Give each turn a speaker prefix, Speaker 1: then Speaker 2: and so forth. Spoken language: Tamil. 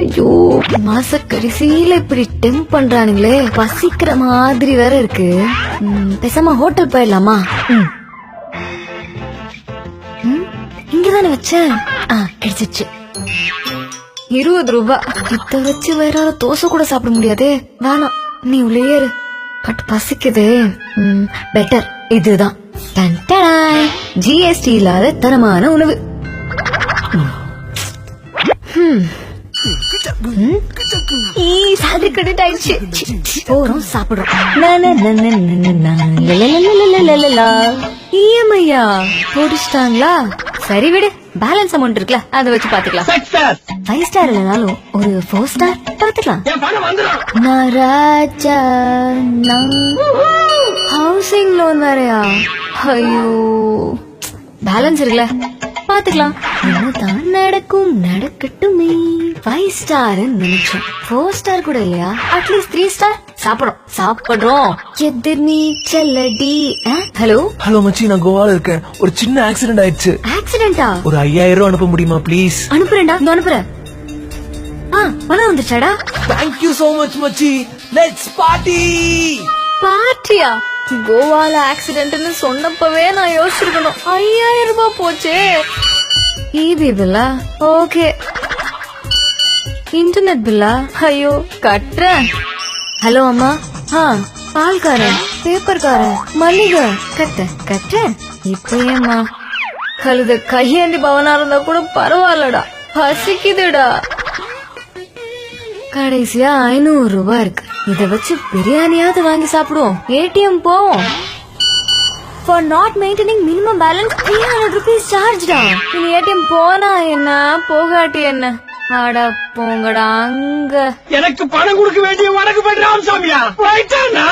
Speaker 1: ஐயோ மாச கடைசியில இப்படி டெம்ப் பண்றானுங்களே, பசிக்கிற மாதிரி வேற இருக்கு. பேசாம ஹோட்டல் போயிடலாமா? இங்கதானே வச்சேன். கிடைச்சிச்சு 20 ரூபாய். இத வச்சு வேற தோசை கூட சாப்பிட முடியாதே. வேணாம், நீ உள்ளே ஏறு. பட் பசிக்குதே. பெட்டர் இதுதான். ஜிஎஸ்டி இல்லாத தரமான உணவு. சாலரி கிரெடிட் ஆயிடுச்சு. போறோம் சாப்பிடுறோம். இஎம்ஐயா போட்டுட்டாங்களா? சரி விடு, பேலன்ஸ் அமௌண்ட் இருக்குல்ல, அதை வச்சு பாத்துக்கலாம். 5 ஸ்டார் இல்லனாலும் ஒரு 4 ஸ்டார் பாத்துக்கலாம். ராஜா ஹவுசிங் லோன் வேறயா? ஐயோ பேலன்ஸ் இருக்குல்ல, பாத்துக்கலாம். என்னதான் நடக்கும் நடக்கட்டுமே. 5 ஸ்டார் நினைச்சோம், 4 ஸ்டார் கூட இல்லையா? At least 3 star. சாப்பிடுறோம். எதிர் நீச்சலடி. ஹலோ
Speaker 2: ஹலோ மச்சி, நான் கோவால இருக்கேன். ஒரு சின்ன ஆக்சிடென்ட் ஆயிடுச்சு.
Speaker 1: ஆக்சிடென்டா?
Speaker 2: ஒரு 5000 ரூபாய் அனுப்ப முடியுமா ப்ளீஸ்?
Speaker 1: அனுப்புறேன்டா, இந்த அனுப்புறேன். பணம் வந்துச்சாடா?
Speaker 2: Thank you so much மச்சி. Let's party.
Speaker 1: பார்ட்டியா? கோவால ஆக்சிடென்ட்னு சொன்னப்பவே நான் யோசிச்சிருக்கணும். 5000 ரூபாய் போச்சே. ஈபி பில்லா? ஓகே. இன்டர்நெட் பில்லா? ஐயோ கட்டுறேன். ஹலோ அம்மா. பால்காரன், பேப்பர்காரன், மல்லிகை கட்டுறேன். இப்ப ஏமா கழுத கையேந்தி பவனா இருந்தா கூட பரவாயில்லடா, பசிக்குதுடா. கடைசியா 500 ரூபாய் இருக்கு. இத வச்சு பிரியாணியாவது வாங்கி சாப்பிடுவோம். ஏடிஎம் போவோம். For not maintaining minimum balance 300 rupees charge டா. இனி ஏடிஎம் போனா என்ன, போகாட்டி என்ன? அட போங்கடா அங்க.
Speaker 3: எனக்கு பணம் கொடுக்க வேண்டிய வணக்கு பெற்ற ராமசாமியா போயிட்டானா?